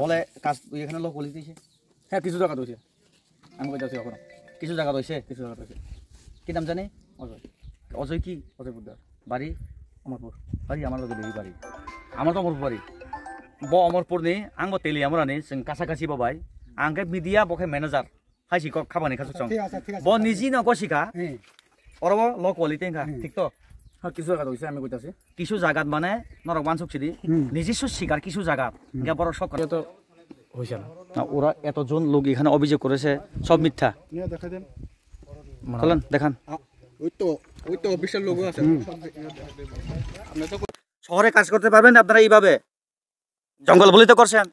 বলে কাজ এখানে লোক বলে দিয়েছে। হ্যাঁ কিছু জায়গা হয়েছে, আমি কইতাছি এখন কিছু জায়গা রয়েছে। কিছু জায়গা হয়েছে। কি নাম জানি? অজয়, অজয় কি অজয় বুদ্ধার, বাড়ি? অমরপুর। বাড়ি আমার লোকের এই বাড়ি, আমার তো অমরপুর বাড়ি। ব अमरपुर ni आंबो तेलि आमरानि जों कासाकासि बाबाय आंके मिडिया बखे मैनेजार हाइसि क खाबानि खासु सं ब निजि न गसिका अरबो ल क्वालिटी का ठीक तो। হ্যাঁ কিছু জায়গা হয়েছে, আমি কইতাছি কিছু জায়গাত মানে নরক মানসুকছিদি নিজস্ব শিকার কিছু জায়গাত গিয়া বড় শক তো হয়েছে না। ওরা এতজন লোক এখানে অভিযোগ করেছে সব মিথ্যা। দেখা দেন, চলেন দেখান। ওই তো অফিসের লোক আছে। শহরে কাজ করতে পারবেন আপনারা এইভাবে? জঙ্গল বলি তো করছেন।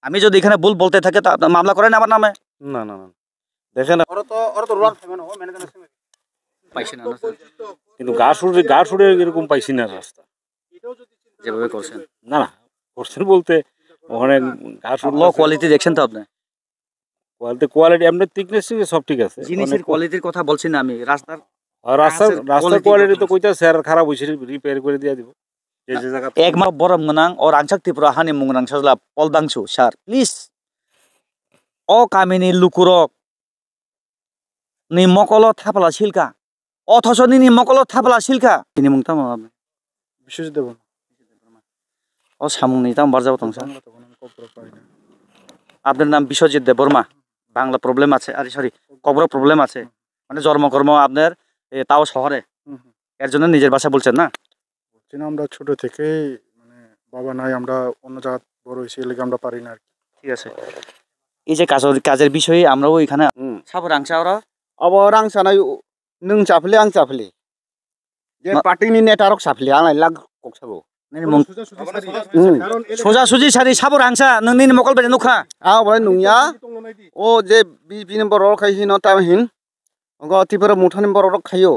আমি যদি এখানে ভুল বলতে থাকে তো আপনার মামলা করেন আমার নামে। না না না দেখেন, ওরা তো রোড ফেমেন ও ম্যানেজার পাইছি না কিন্তু গা সুরে এরকম পাইছি না রাস্তা যেভাবে করছেন। না না করছেন বলতে ওখানে গা সুর ল কোয়ালিটি দেখছেন তো আপনি? কোয়ালিটি এমনি থিকনেস সব ঠিক আছে। জিনিসের কোয়ালিটির কথা বলছি না আমি, রাস্তার রাস্তার কোয়ালিটি তো কইতাছে আর খারাপ হইছে, রিপেয়ার করে দিয়া দিব। যে জায়গা একমা বরম গনাং ও রাংসাক ত্রিপুরা হানি মুংরাং সাজলা পলদাংসু স্যার প্লিজ ও কামিনী লুকুরক নি মকল থাপলা শিলকা অথচ নি মকল থাপলা শিলকা তিনি মুংতাম আপনি বিশ্বজিৎ দেব ও সামুংনি তাম বারজাও তংসা। আপনার নাম বিশ্বজিৎ দেববর্মা, বাংলা প্রবলেম আছে, আরে সরি কবর প্রবলেম আছে, মানে জন্মকর্ম আপনার তাও শহরে, এর জন্য নিজের ভাষা বলছেন না? আমরা ছোট থেকে মানে বাবা নাই, আমরা অন্য জায়গা বড় হয়েছি, এলাকা আমরা পারি না আর কি। ঠিক আছে, এই যে কাজের বিষয়ে আমরাও এখানে সাবর আংসা ওরা अब सानाय नों जाफले आं जाफले जे पार्टीनि नेतारक जाफले आं लाग कक्साबो सोजा सुजी सारि साबो रांसा नोंनि मकल बेदे नुखा आ बय नुया ओ जे बि नम्बर खाय हिन टाइम हिन ग तिपर मुठा नम्बर खायो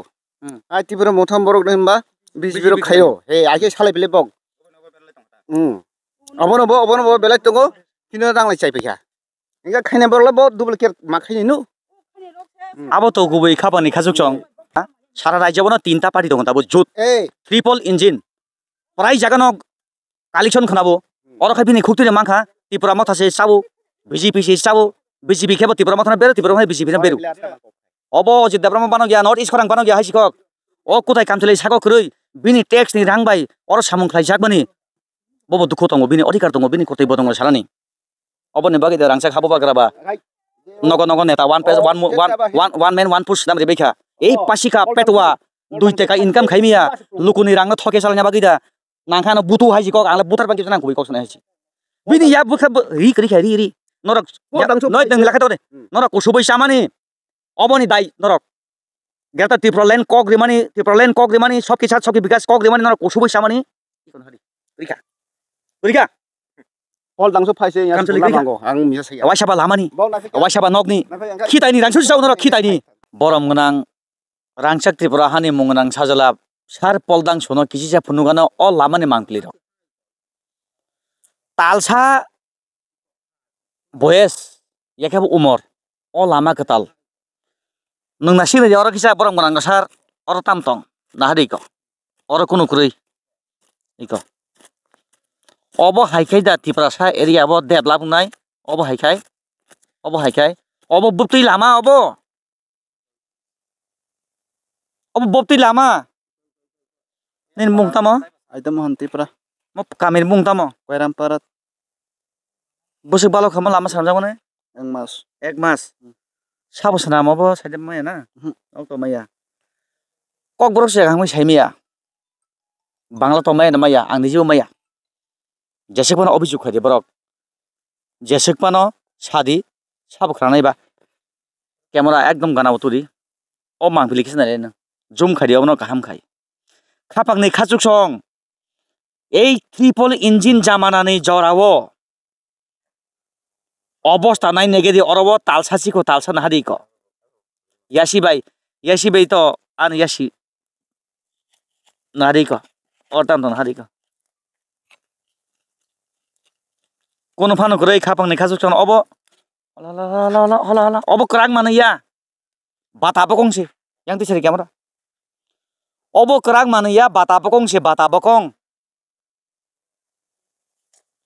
आ तिपर मुठा नम्बर होनबा बिजिबिर खायो हे आके सालाय बेले बक अबनो बेले तंगो किनो रांलाय चाइफैया इंगा खायना बरला ब डुप्लिकेट मा खायनो आबो तो गुबै खाबानि खाजुक चं सारा राज्यबनो तीनटा पार्टी दङ ताबो जुट ट्रिपल इन्जिन प्राय जागानो कालेक्शन खनाबो अर खायफिनि खुक्तिनि मांखा त्रिपुरा मथासे साबो बीजेपी से साबो बीजेपी खेबो त्रिपुरा मथाना बेरो त्रिपुरा मथाना बीजेपी ना बेरो अबो जे देब्राम बानो गया नर्थ इस्ट खरां बानो गया हाइसिकक ओ कुथाय कामचले साको खरै बिनि टैक्स नि रां बाय अर सामुं खाय जागबानि बबो दुखु दङ बिनि अधिकार दङ बिनि कर्तव्य दङ सारानि अबनि बागै रांसा खाबो बाग्राबा नगो नेता वन मैन वन पुश नाम रेबेखा এই পাশিকা পেটুয়া 2 টাকা ইনকাম খাইমিয়া লুকুনি রাং থকে চালনা বাগিদা নাখানো বুতু হাইজি কক আংলা বুতার বাকি জানা কই কক সনা হাইজি বিনি ইয়া বুখা রি করি খাই রি নরক নয় দং লাখা দরে নরক কুসুবই সামানি অবনি দাই নরক গেতা ত্রিপুরালেন কক রিমানি সবকি সাথ সবকি বিকাশ কক রিমানি নরক কুসুবই সামানি কোন হারি রিকা Pol dangso phaise ya lango ang misa saya वाइसाबा लामानि वाइसाबा नगनि खिताइनि रांसु जाउ नर खिताइनि बरम गनां रांसाक त्रिपुरा हानि मुंगनां साजला सार पलदां सोनो किसिसा फुनुगानो अ लामानि मांक्लिर तालसा बयस याखेब उमर अ लामा कताल नोंना सिरे अर किसा बरम गनां सार अर तामतं नाहारिको अर कुनु कुरै इको अब हाइखाय दा त्रिपुरा एरिया अब डेभलप नाय अब हाइखाय अब बुप्ति लामा अब बुप्ति लामा निन मुंगताम आइदम हन्तिप्रा म कामिर मुंगताम कोइराम पारत बसे बालो खमा लामा सामजागने एक मास साबसना माबो साइदम माया ना औ तो माया कक ब्रसे हांमै साइमिया बांला तो माया ना माया आंनि जिउ माया जेसेकपानो अभियोग खादि बरक जेसेकपानो सादि साबख्रानायबा कैमरा एकदम गाना उतुरि ओ मांफिलि किसनाले न जुम खादियावनो गाहाम खाय खापांनि खाजुक सं এই ट्रिपल इन्जिन जामानानि जरावो अवस्था नाय नेगेदि अरबो तालसासिको तालसा नाहादिको यासी बाई तो आन यासी नाहादिको अरतान तो नाहादिको कोन फानो गरै खापांनि खाजुक सं अब ला अब क्रांग मानैया बाताबो गंसे yang tisari camera obo kerang mania bata bokong se bata bokong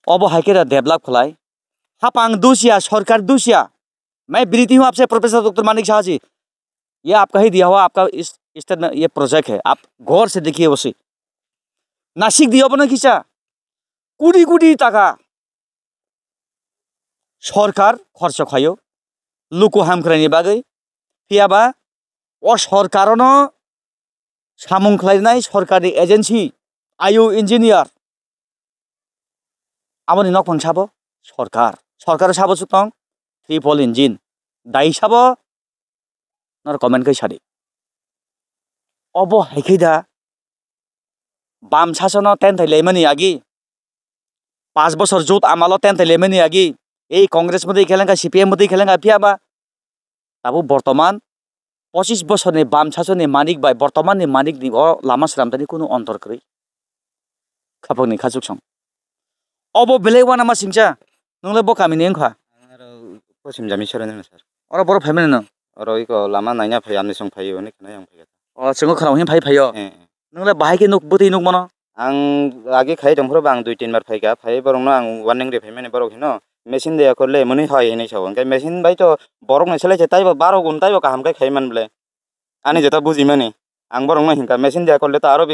obo haikera develop khlai हापांग दूसिया सरकार दूसिया मैं विनती हूँ आपसे प्रोफेसर डॉक्टर मानिक शाह जी, ये आपका ही दिया हुआ आपका इस तरह ये प्रोजेक्ट है, आप गौर से देखिए उसे। नासिक दिया बना खींचा कुड़ी कुड़ी टाका सरकार खर्च खायो लुको हामख्रायनि बागै फैयाबा अ सरकारनो सामुंख्लायनाय सरकारनि एजेन्सि आयु इन्जिनियार आबोनि नखं साबो सरकार साबो सुतं ट्रिपल इन्जिन दाई साबो नर कमेन्ट कै सादि अबो हाइखैदा बाम शासन टेन थैलायमनि आगि 5 বছর জোট আমালো টেন থैलायमनि आगि এই কংগ্রেস মধ্যে খেলেঙ্গা সিপিএম মধ্যে খেলেঙ্গা ফিয়াবা তাবো বর্তমান 25 বছরनि বাম শাসननि मानिक बाय बर्तमाननि मानिकनि लामा सारामदानि कुनु अंतर करै खापंनि खाजुकसं अबो बेलेग वाना मा सिंचा नंले बकामिनि एंखा पश्चिम जामी सरानो सर अरा बर फाइमेन न और इको लामा नायना फै आमनि सं फैयो ने खना आं फैगा अ जोंगो खराव हिं फाइयो नंले बाहायके नुक बोतै नुक मनो आं आगे खाइ दंफोर आं 2-3 बार फैगा फै बरंनो आं वार्निं रे फैमेने बरक हिनो मेसिन दे करले मनि हाय हिनै साव अंकाय मेसिन बाय तो बरक नै सलाय ताइबो 12 घन्टा ताइबो काम खाइ मानबले आनि जेता बुझि माने आं बरंनो हिंका मेसिन दे करले तो आरो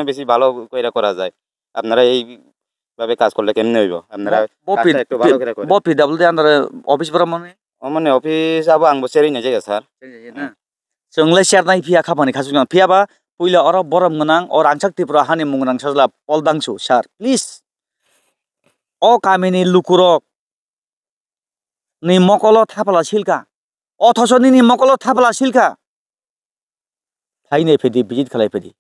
बेसि ভালো কইরা করা যায় আপনারা এই ভাবে কাজ করলে কেমনে হইবো আপনারা কাজটা একটু ভালো করে করেন বপি ডাবল দে আন্দার অফিস বড় মানে মানে অফিস আবো आंबो सेरि नै जायगा सर जोंलाय सेरनाय फिया खापानि खाजुकना फियाबा पयला अर बरम गोनां अर आंसाक्तिफ्रा हानि मुंगनां साजला पलदांसु सार प्लिज अ कामिनि लुकुरक नि मकल थापला सिलका अथसनि नि मकल थापला सिलका फाइनै फेदि विजिट खालाय फेदि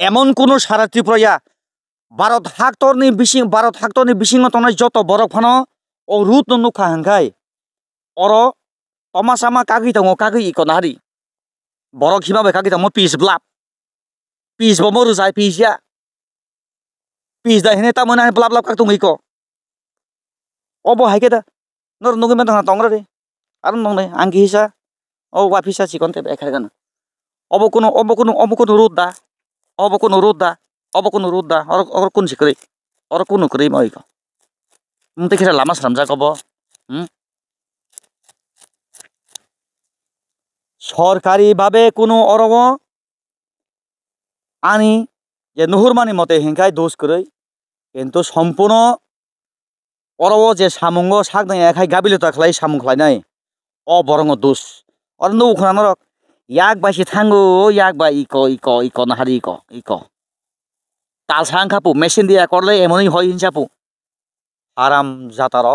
एमन कोनो सारा त्रिपुराया भारत हाक्टरनि बिसिङाव थानाय जत बरक फानो अ रुट नुखा हांखाय अर तमासामा कागै दङ कागै इकनारि बरक हिमाबाय कागै दङ पिस ब्लाब पिस बमो रुजाय पिसया पिस दा हेने ता मोना ब्लाब ब्लाब काक दङ इको अबो हायकेदा नर नुगै मा दङ रे आरो नंनै आंगि हिसा अ वाफिसा सिकनते बेखारगन अबो कोनो रुट दा और कोन सिकरै और कोन करै माइको मुते खेरा लामा सामजा कबो सरकारी भावे कोनो अरब आनी जे नुहुरमानि मते हिंखाय दोष करै किन्तु सम्पूर्ण अरब जे सामुंग सागनाय आखाय गाबिलता खलाय सामुं खलायनाय अ बरंग दोष और नु खनानो याक बासि थांगो याक बा इको नाहारि इको ताल सांखापु मेसिन दिया करले एमनै होय हिंसापु आराम जातार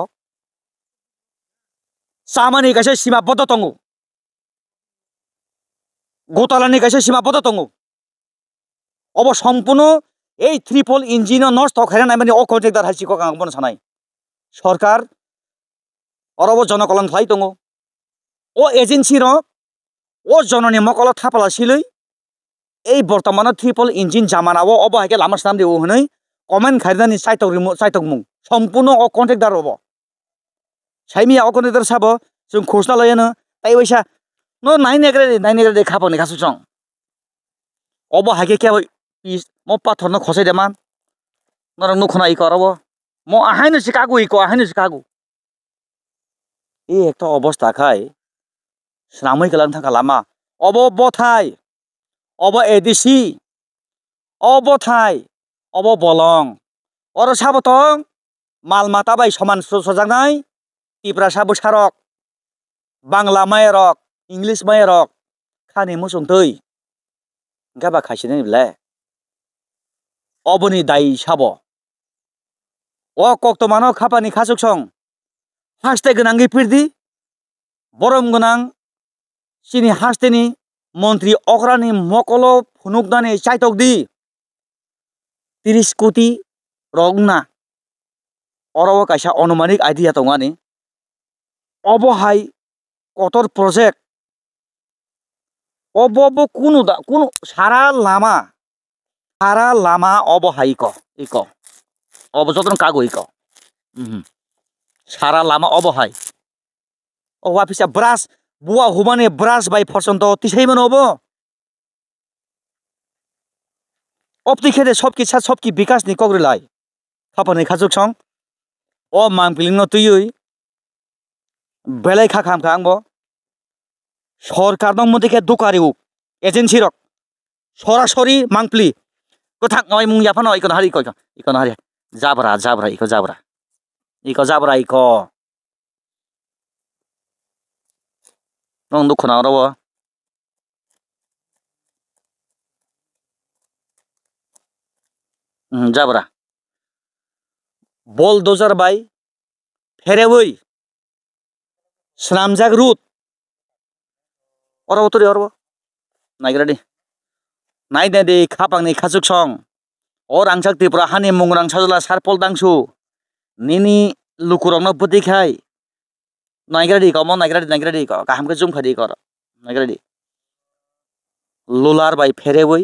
सामानि गासे सीमा बद्ध तंगु गोतालानि गासे सीमा बद्ध तंगु अब सम्पूर्ण এই ट्रिपल इन्जिन नष्ट खायना माने अ कन्ट्रेक्टर हासिको गांबन सानाय सरकार अरब जनकलन थाय दङ ओ एजेन्सि र ओ जननि मकल थापला सिलै এই বর্তমানে ট্রিপল ইঞ্জিন জামানাও অবহাকে লামা সাম দেও হनै কমেন্ট খাইদানি সাইটক মুং সম্পূর্ণ অ কন্ট্রাক্টর হবো সাইমিয়া অ কন্ট্রাক্টর সাবো जों खस्ता लायनो ताइ बैसा न नाइनेग्रे खापनि खासु सं अबहाके के पिस म पाथर न खसाय देमान नर नुखना इ करबो म आहायनो सिकागु ए एकटा अवस्था खाय स्रामै गलान थाका लामा अब बथाय अब एडिसि अब थाय अब बलं और साबतं माल माता बाय समान सजानाय तिब्रा साबो सारक बांला मायरक इंग्लिश मायरक खानि मोसं तै गाबा खासिनै बिला अबनि दाय साबो अ कक्तमानो खापानि खासुक सं हासते गोनांगि फिरदि बरम गोनां सिनि हासतेनि मन्त्री अग्रानि मकलो फुनुकदानि चाइतकदि 30 कोटी रंना अरब कायसा अनुमानिक आइडिया दङानि अबहाय कटर प्रोजेक्ट अबो कुनु सारा लामा अबहाय इको अब जतन कागो इको सारा लामा अबहाय अ वाफिसा ब्रास बुआ हुमाने ब्रास बाय पर्सन तो तिसाइमन अबो अपति खेदे सबकी विकास नि कग्रिलाय खापानि खाजुक सं अ मांपिलिं न तुयै বেলাই খা খাম খা আংবো সরকার দং মধ্যে দোকারি উক এজেন্সি রক সরাসরি মাংপ্লি ko thak ngoi mung ya phano ikon hari ko ikon hari jabra iko jabra iko nong dukh na ro jabra bulldozer bai pherewoi snamjak route oro tori orbo naigra di nai de di khapang ni khachuk song orang sakti pura hani mungrang sajula sarpol dangsu nini lukurong no puti khai naigra di ko kaham ke jum khadi kor naigra di lular bai pherewoi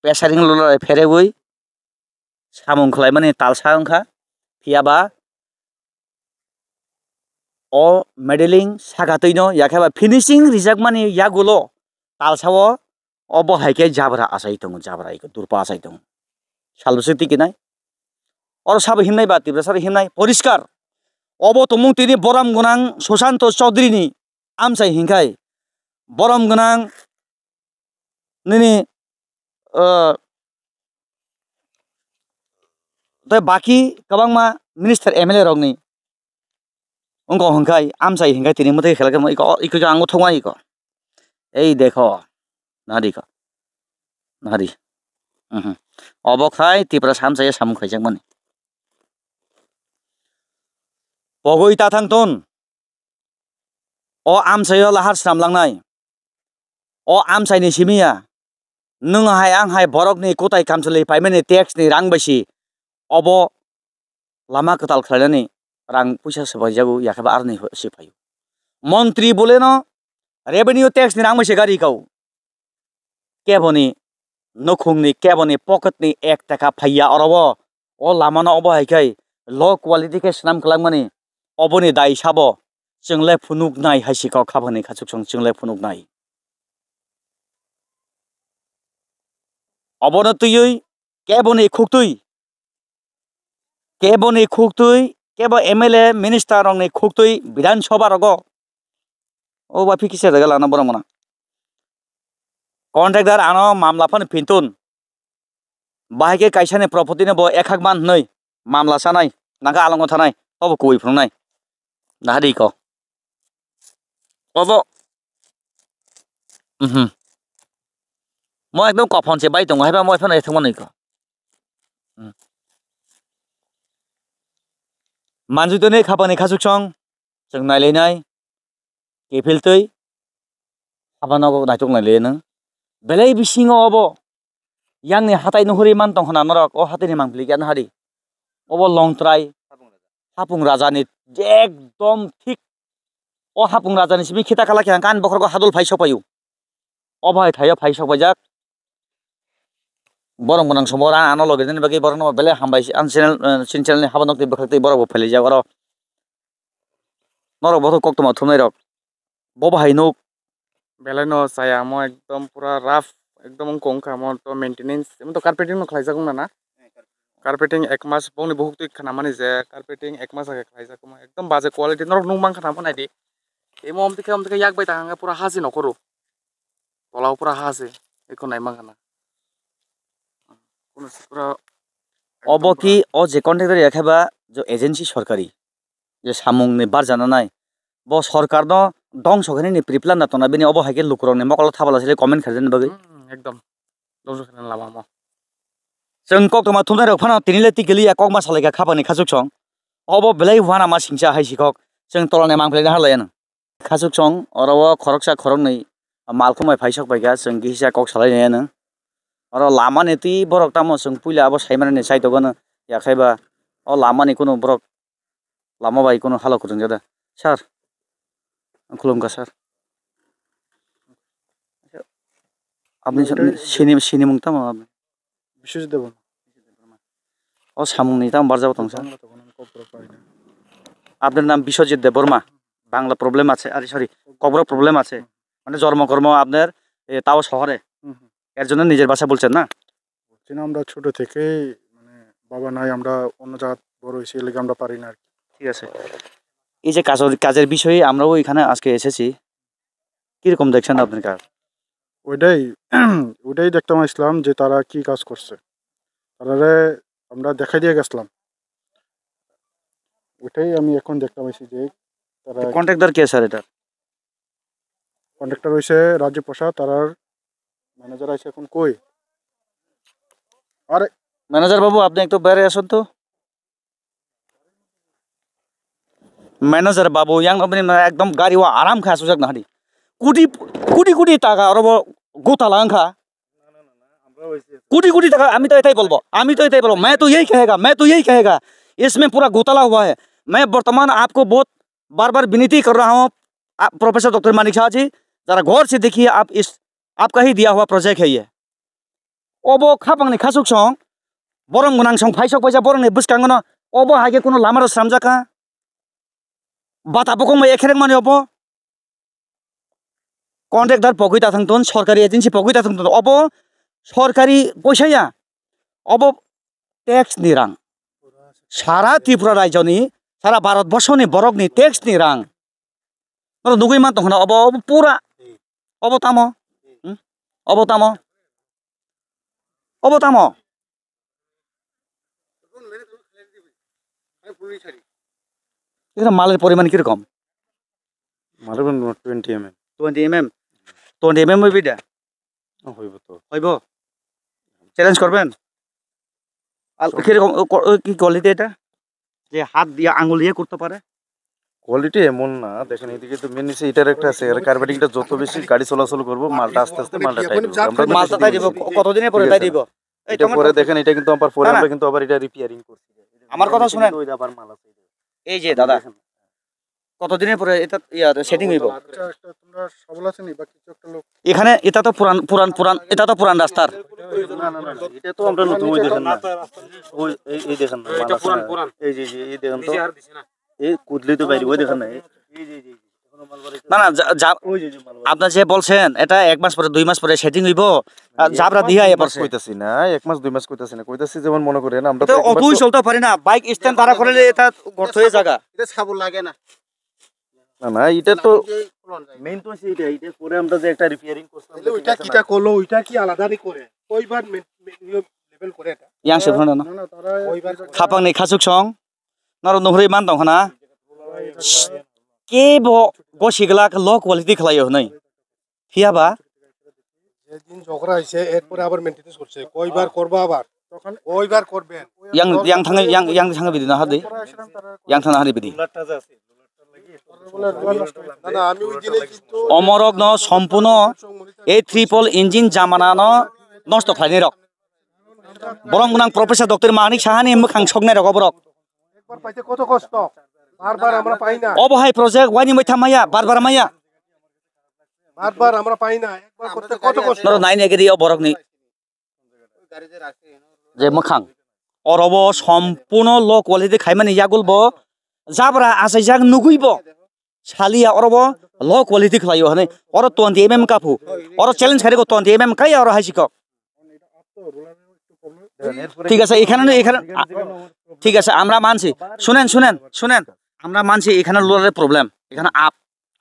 pesaring lular bai pherewoi samung khlai mani talsa ongkha phiaba o modeling sagatoi no yakhaba finishing rijak mani yagulo talsao obo haike jabra asai tongo jabra iko durpa asai tongo salbse tikinai or sab himnai ba tibra sar himnai poriskar obo tomung tini boram gunang Susanto Chaudhary ni amsai hingkai boram gunang nini te baki kabangma minister MLA rok ni ongko hingkai amsai hingkai tini mutai khelakam iko ango thongai iko ei dekho nari ko nari obokhai tipra samsai samung khaijak mani pogoi ta thangton o amsayo lahar samlangnai o amsai ni simia nung hai ang hai borok ni kotai kamsali paimani tax ni rang basi obo lama katal khlainani rang puisa sebajagu yakhaba arni sipayu মন্ত্রী বলে ন revenue tax নি রাংবসে গাড়ি cow কেবনি নখুংনি কেবনি পকেটনি 1 টাকা ফাইয়া অরব ও Lamano of হাইখাই low quality কে স্নাম খালাংমানি অবনি দাই সাবো जोंलाय फुनुक नाय हाइसिकाव खाबोनै खासुक सं जोंलाय फुनुक नाय অবনতই কেবনি খুকতুই কেব এমএলএ মিনিস্টার রংনি খুকতুই বিধানসভা রগ ও বাফি কিসে রেগালা না বড় মনা কন্ট্রাক্টর আনো মামলা ফান পিন্তুন বাহাইকে কাইসানে প্রপার্টি নে ব 1 হাক মান नै মামলা সানাই নাগা আলঙ্গ থানাই তব কই ফ্রংনাই নাহাদি ক অব মই একদম কফন সে বাই দङ हायबा মই ফান थांमोन नै क मानजुदने खाबानि खासुकसं जों नायलायनाय केफिलतै हाबानाव नायथक नायलायनो बेलाय बिसिङाव अबो यांनि हाथाय नहरि मान दं हना नरक अ हाथायनि मांप्लि गान हारि अबो लं ट्राय हापुं राजानि एकदम ठीक अ हापुं राजानि सिबि खिता खाला खान कान बखरको हादुल फाइ सपायु अबाय थायो फाइ सपायजाक बरं गोनां समाव रां आनो लगेजन बागै बरं बेले हामबाय आन चेनेल हाबानकनि बखरतै बरबो फैले जा बर नरक बथ कक्तमा थुमनाय रक बबाहाय नो बेलाय न साया म एकदम पूरा राफ एकदम कोंखा म तो मेंटेनेंस म तो कार्पेटिंग न खलाइजाक ना कार्पेटिंग 1 मास बंनि बहुत तुइ खाना माने जे कार्पेटिंग 1 मास आगे खलाइजाक म एकदम बाजे क्वालिटी नरक नुं मां खाना बनायदि ए म हमतिके याक बाय थांगा पूरा हाजि नखरो तलाव पूरा हाजि एको नाय मां खाना अब कि अ जे कन्ट्राक्टर याखेबा जो एजेंसी सरकारी जे सामुंनि बारजाना नाय ब सरकार न दं सखने नि प्रिप्लान ना तना बेनि अब हाइके लुकुरंनि मकल थाबाला से कमेन्ट खरजन बगै एकदम दं सखने लामा म जों कक्तमा थुमनाय रक फाना तिनिले तिगलिया ककमा सालायगा खाबानि खासुक सं अब बेलाय वाना मा सिंसा हाइसिकक जों तलाने मांफ्लेना हालायानो खासुक सं अरव खरकसा खरंनै मालखमाय फाइसक बायगा जों गिसा कक सालायनायानो और लामा नेति बरक तामो जों पुइला अब साइमाने साइदगनो याखायबा अ लामानि कुनो बरक लामा बाय कुनो हालो खुरजों जादा सार खुलुमगा सार আপনি সিনি মুংতা मा বিশেষ দেব ও সামুংনি তাম বারজাও তং স্যার আপনার নাম বিশ্বজিৎ দেববর্মা বাংলা প্রবলেম আছে আরে সরি কবর প্রবলেম আছে মানে জন্মকর্ম আপনার তাও শহরে এর জন্য নিজের ভাষা বলছেন না বলছিনা আমরা ছোট থেকেই মানে বাবা নাই আমরা অন্য জায়গা বড় হইছি লাগি আমরা পারি না ঠিক আছে এই যে কাজের বিষয়ে আমরাও এখানে আজকে এসেছি, কিরকম দেখছেন আপনার কাজ? ওইটাই ওইটাই দেখতে আসলাম যে তারা কি কাজ করছে, তারা আমরা দেখাই দিয়ে গেছিলাম, ওইটাই আমি এখন দেখতে পাইছি যে তারা কন্ট্রাক্টর কে স্যার এটা? কন্ট্রাক্টর হয়েছে রাজ্য প্রসাদ, তারার ম্যানেজার আছে এখন কই? আরে ম্যানেজার বাবু আপনি একটু বাইরে আসুন তো। ম্যানেজার বাবু ইয়াং আপনি একদম গাড়ি ও আরাম খা সুযোগ না হারি কোটি কোটি কোটি টাকা আর গোতালা খা कोटी कोटी टका আমি তো এটাই বলবো मैं तो यही कहेगा इसमें पूरा घोटाला हुआ है। मैं वर्तमान आपको बहुत बार बार विनती कर रहा हूँ प्रोफेसर डॉक्टर मानिक शाह जी, जरा गौर से देखिए, आप इस आपका ही दिया हुआ प्रोजेक्ट है ये। ओबो खापांगनि खासुक सं बरं गोनां सं फाइसक फाइसा बरंनि बुसखांगोन ओबो हागे कोनो लामार सामजाका बाता बकं मै एखेरें माने ओबो कन्ट्रेक्टर पगैता थांतोन सरकारि एजेंसि पगैता थांतोन ओबो सरकारि पैसाया अब टैक्स नि रां सारा त्रिपुरा राज्यनि सारा भारतवर्षनि बरकनि टैक्स नि रां नुगै मान दं अब पूरा अब तामो এখানে মালের পরিমাণ কিরকম? মারব 20 mm 20 mm হইবে এটা হইব তো হইব চ্যালেঞ্জ করবেন? আর কিরকম কি কোয়ালিটি এটা যে হাত দিয়ে আঙ্গুল দিয়ে করতে পারে? কোয়ালিটি এমন না, দেখেন এদিকে তো মেন নিচে এটার একটা আছে, এর কার্বেটিংটা যত বেশি গাড়ি চলাচল করব মালটা আস্তে আস্তে মালটা টাইট হবে। আমরা মালটা তাই দিব কতদিনের পরে তাই দিব? এটা পরে দেখেন এটা কিন্তু আবার পরে আমরা কিন্তু আবার এটা রিপেয়ারিং করছি। আমার কথা শুনেন, ওই আবার মাল আছে এই যে দাদা কতদিনের পরে এটা সেটিং হইব? তোমরা সবল আছে নি বা কিছু একটা লোক এখানে এটা তো পুরান এটা তো পুরান রাস্তার। না না না এটা তো আমরা নতুন ওই দেখেন না, ওই এই দেখেন না এটা পুরান এই যে এই দেখেন তো এই কুদলি তো বাইরে ওই দেখেন না এই যে না না আপনি যে বলছেন এটা 1 মাস পরে 2 মাস পরে সেটিং হইব, জাবরা দিয়া এ পারছে কইতাছি না 1 মাস 2 মাস কইতাছি না, কইতাছি যেমন মনে করেন আমরা তো অবই চলতে পারি না, বাইক স্ট্যান্ড দাঁড়া করলে এটা গর্ত হয়ে জায়গা। এটা ছাবল লাগে না। না না এটা তো মেইন তো সেইটা, এটা পরে আমরা যে একটা রিপেয়ারিং করছিলাম ওইটা কিটা করলো, ওইটা কি আলাদাই করে কয়বার লেভেল করে এটা ইয়াং সে ফোন না না না তারা কয়বার খাপাং nei khasuk song naro nuhri man dong hana ke bo gosigla low quality khlayo nei hiaba যেদিন ঝগড়া হইছে এরপরে আবার মেইনটেনেন্স করছে, কয়বার করবা আবার তখন কয়বার করবেন yang thang bidina hadi yang thang hari bidi না না আমি ওই দিনে কিন্তু অমরক ন সম্পূর্ণ এই ট্রিপল ইঞ্জিন জামানানো নষ্ট খাইনি রক বরং গুনাং প্রফেসর ডক্টর মানিক সাহানি মুখাং সকনাই রক বরক একবার পাইতে কত কষ্ট, বারবার আমরা পাই না। অবহাই প্রজেক্ট ওয়ানি মইথা মাইয়া বারবার মাইয়া বারবার আমরা পাই না, একবার করতে কত কষ্ট। নর নাইন এগেরি বরক নি যে মুখাং অরব সম্পূর্ণ লো কোয়ালিটি খাইমানি ইয়াগুলব জাবরা আসাইজাক নুগুইব সালিয়া অরব লো কোয়ালিটি খাইयो হনে অর 20 mm কাপু অর চ্যালেঞ্জ খারিগো 20 mm কাই অর হাইছিক। ঠিক আছে এখানে ঠিক আছে আমরা মানছি, শুনেন আমরা মানছি এখানে লোলারের প্রবলেম, এখানে আপ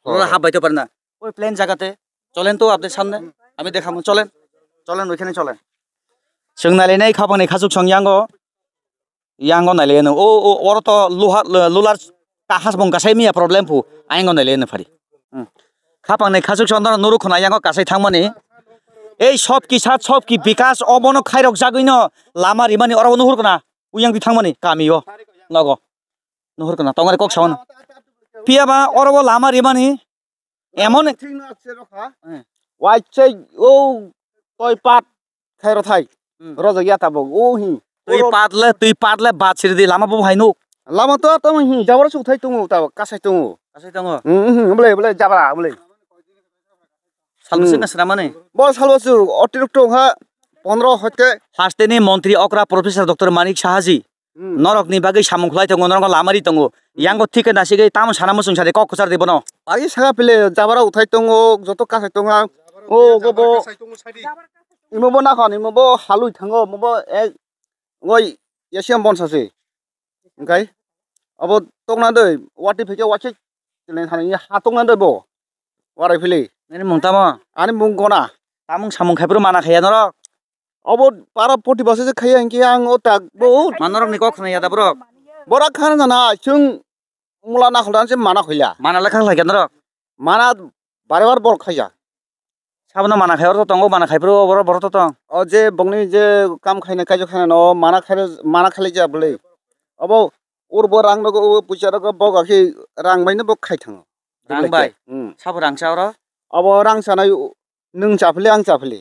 লোলার হাফ বাইতে পারে না ওই প্লেন জায়গাতে। চলেন তো আপনাদের সামনে আমি দেখাবো, চলেন ওইখানে চলেন। जोंनालाय नै खाबांनि खाजुक सं यांगो नायलाय ओ ओर तो लुलार काहास बं गासाय मिया प्रॉब्लेम फु आइंगो नायलाय फारि खाबांनि खाजुक सं नुरु खना यांगो गासाय थांमानि এই সব কি বিকাশ অবন খাইরক জাগৈনো লামা রিমানি অরব नुहुरगोना उयां बि थांमानि गामियो नगो नुहुरगोना तंगारे कक सावन पियाबा अरब लामा रिमानि एमन ওয়াইছে ও তই পাত খাইর থাই রজগিয়া তাবো ও হি তুই পাতলে বাদ ছেড়ে দি লামা বউ হাইনো লামা তো তো হি যাবার সুথাই দङ তাও কাসাই দङ বলে যাবা বলে সালবসে নাসরা মানে বল সালবসু অতিরিক্ত হা 15 হতে হাস্তেনি মন্ত্রী অকরা প্রফেসর ডক্টর মানিক সাহাজি নরকনি বাগै সামুখলাই দङ নরক লামারি দङ यांगो ঠিকে নাসিগै তাম সানা মুসুং সারে কক খসার দেবনো আগে সাগা পেলে যাবার উঠাই দङ যত কাসাই দङ ও গবো ইমবো না খন ইমবো হালুই থাঙ্গো মবো ওই এশিয়াম বনসাসে ओंखाय अब तंना दै वाटि फैके वाटि चलेन थानायनि हा तंना दै बो वाराय फैले Ini mung tamo. आनि मुंगना Tamung samung khai mana khai norok. अब बारा 40 बोसोरसो खायो आंखि आं अता बहुत Manorok ni kok khna ya da brok. बरा खाना जाना जों मुला नाखलदानसो माना खैला Mana la khang lai norok. माना बारे बार बर खाया Sabna mana khai or to tongo mana khai pro bor to tong. ओ जे बंगनि जे काम खायना काजो खाना न माना खाले जा बोले अब और बो रां नगो पुचा रगो बगाखि रां बायनो बग खाय थाङो Rang bai. Sabu rang sa oro. अब रां सानाय नों जाफले आं जाफले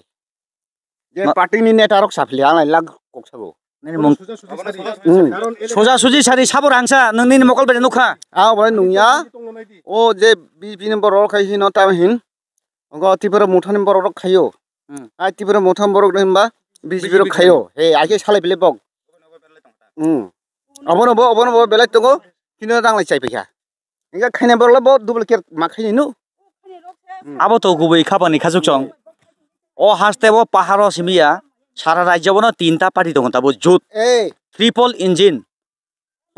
जे पार्टिनि नेटारक जाफले आं लाग कक्साबो Ini mung soja suji sari sabu rang sa nungni ni mokol bere nukha. आ बय नुया ओ जे बिनि बर खाय हिन ता हिन गो तिबर मुठानि बर खायो आ तिबर मुठाम बर होनबा बिजिबिर खायो हे आके सालाय बेले बग अबनो बेले तंगो किनो रांलाय चाइ फैया इंगा खायना बरला ब डबल केर मा खायनि नु Abo to gubai khabani khasuk chong. O haste bo paharo simia sara rajya bono tinta party dong tabo jut A triple engine.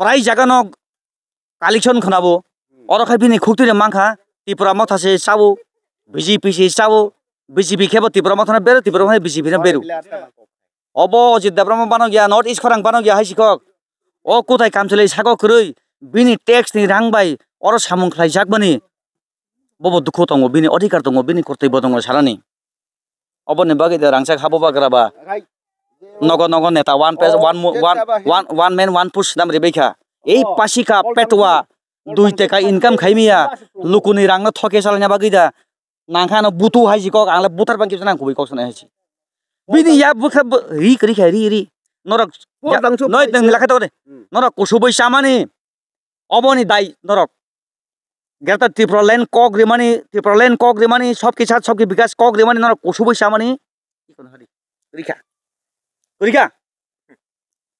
Prai jaga no collection khnabo. Oro khai bini khukti re mangkha Tripura motha se sabu BJP se sabu BJP khebo Tripura motha na beru Tripura mai BJP na beru. Obo Jiddabrama bano gya North East khorang bano gya haisikok. O kotai kam chele sago krui bini tax ni rang bai oro samung khlai jakbani. Bobo dukho tongo bini odhikar tongo bini kortebbo tongo sarani. Obo ni bagi de rangsa khabo bagraba. Nogo neta one man one push dam rebekha. Ei pasika petwa dui teka income khaimia lukuni rangna thoke salanya bagida. Nangkha no butu haiji kok angla butar bangki sana kubi kok sana haiji. Bini ya bukha ri. Norok noi dang lakha to de. Norok kusuboi samani. Obo ni dai norok. Gerta Tripura land kok remani sobki chat sobki bikas kok remani nor kusuboi samani. Rika.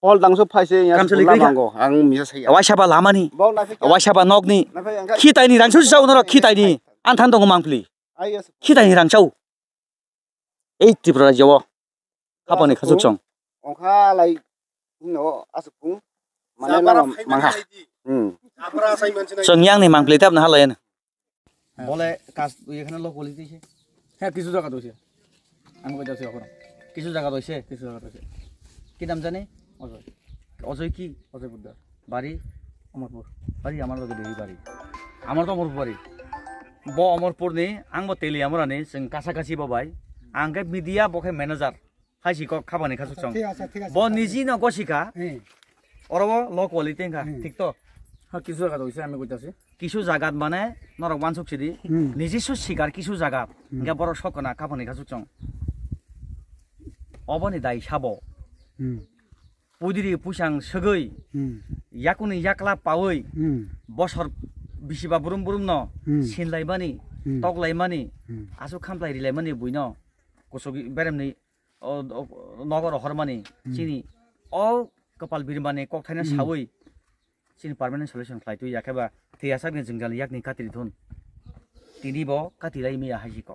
Pol dangso phaise ya Kamsali sula krika. mango ang misa saya Awasaba lamani. bau na fe Awasaba nogni. na fe angka Khitai ni rangsu sau nor khitai ni. Anthan dong mangpli. ai es Khitai ni rangsau. Ei Tripura jawo. Kapani khasuk chong. ongkha lai no asupung mane na mangha Songyang ni mangpli tap na halayen. Bole kas ekhane lok boli diছে হ্যাঁ কিছু জায়গা দইছে আমি কই যাচ্ছি এখন কিছু জায়গা রইছে কিছু জায়গা দইছে কি নাম জানে অজয় অজয় কি অজয় বুদ্দার বাড়ি অমরপুর বাড়ি আমার লগে দেই বাড়ি আমার তো অমরপুর বাড়ি ব Amarpur ni ang bo teli amorani जों कासाकासि बाबाय आंगे मिडिया बखे मैनेजर हाइसि क खाबानि खासु चं ब निजि न गसिका अरबो ल क्वालिटी का ठीक तो হ্যাঁ কিছু জায়গা দইছে আমি কই যাচ্ছি কিছু জায়গাত মানে নরক বানসুক সিদি নিজস্ব শিকার কিছু জায়গা গে বড় সকনা খাবানি খাসু চং অবনি দাই সাবো পুদিরি পুসাং সগৈ ইয়াকুনি ইয়াকলা পাওই বছর বিশিবা বুরুম ন সিনলাইবানি তকলাইমানি আসু খামপ্লাই রিলাইमानि বুইन कसुगि बेरेमनि नगर हरमानि सिनि अ कपाल बिरमानि ककथायना सावै सिनि पार्मानेन्ट सल्युशन खालायतु याखेबा थैयासागनि जोंजालि याकनि कातिरि धुन तिनि ब कातिलाय मिया हाजिक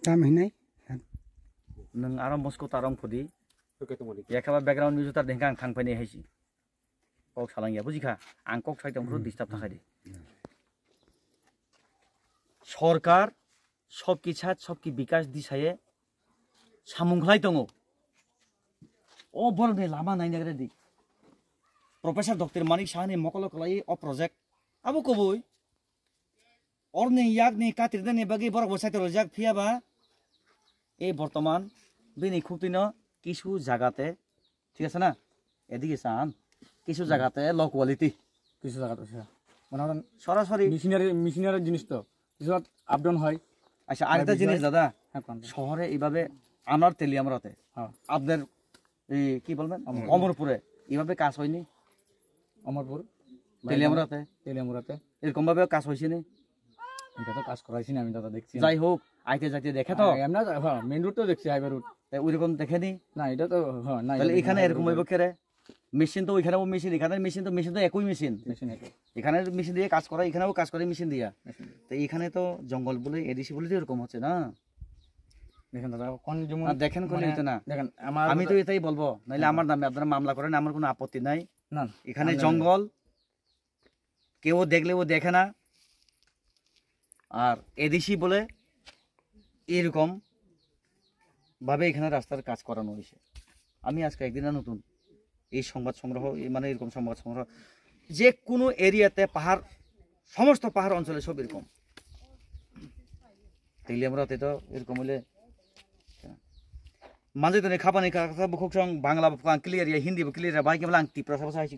तामहिनाय नों आराम मस्को तारम फुदि याखेबा बैकग्राउन्ड म्युजिक तार देंखा आं थांफायनाय हायसि कक सालांगिया बुजिखा आं कक साइदमखौ डिस्टार्ब थाखायदि सरकार सबकि साथ सबकि विकास दिसाये सामुंखलाय दङ अ बरने लामा नायनागरे दि प्रोफेसर डॉक्टर मानिक साहनि मकल कलाई अ प्रोजेक्ट आबो कबोय अरने यागनि कातिरने बागि बरक बसायत रजाक फियाबा ए बर्तमान बिनि खुक्तिनो किछु জাগাতে ঠিক আছে না এদিকে সান কিছু জায়গাতে লো কোয়ালিটি কিছু জায়গা দইছে মানে সরাসরি মিশনারি জিনিস তো কিছু আপ ডাউন হয় আচ্ছা আরেকটা জিনিস দাদা হ্যাঁ কোন শহরে এইভাবে আমার তেলিয়ামরাতে হ্যাঁ আপনাদের এই কি বলবেন অমরপুরে এইভাবে কাজ হয়নি অমরপুর তেলিয়ামরাতে এরকম ভাবে কাজ হয়েছে নি এটা তো কাজ করাইছি না আমি দাদা দেখছি যাই হোক আইতে যাইতে দেখে তো আমরা হ্যাঁ মেইন রোড তো দেখছি হাইওয়ে রোড ওইরকম দেখেনি না এটা তো হ্যাঁ না তাহলে এখানে এরকম হইব কেরে মেশিন তো ওইখানেও মেশিন এখানে মেশিন তো একই মেশিন মেশিন আছে এখানে মেশিন দিয়ে কাজ করা এখানেও কাজ করে মেশিন দিয়া তো এখানে তো জঙ্গল বলে এডিসি বলে তো এরকম হচ্ছে না দেখেন দাদা কোন যেমন দেখেন কোন এটা না দেখেন আমার আমি তো এটাই বলবো নাইলে আমার নামে আপনারা মামলা করেন আমার কোনো আপত্তি নাই না এখানে জঙ্গল কেউ দেখলেও দেখে না, আর এদেশি বলে এরকম ভাবে এখানে রাস্তার কাজ করানো হয়েছে। আমি আজকে একদিনে নতুন এই সংবাদ সংগ্রহ, মানে এরকম সংবাদ সংগ্রহ যে কোনো এরিয়াতে পাহাড়, সমস্ত পাহাড় অঞ্চলে সব এরকম। তাইলে আমরা তো এরকম হলে মাঝে তো খাবানি কথা বুক Bangla clear Hindi clear bike আমরা টিপ্রা সাথে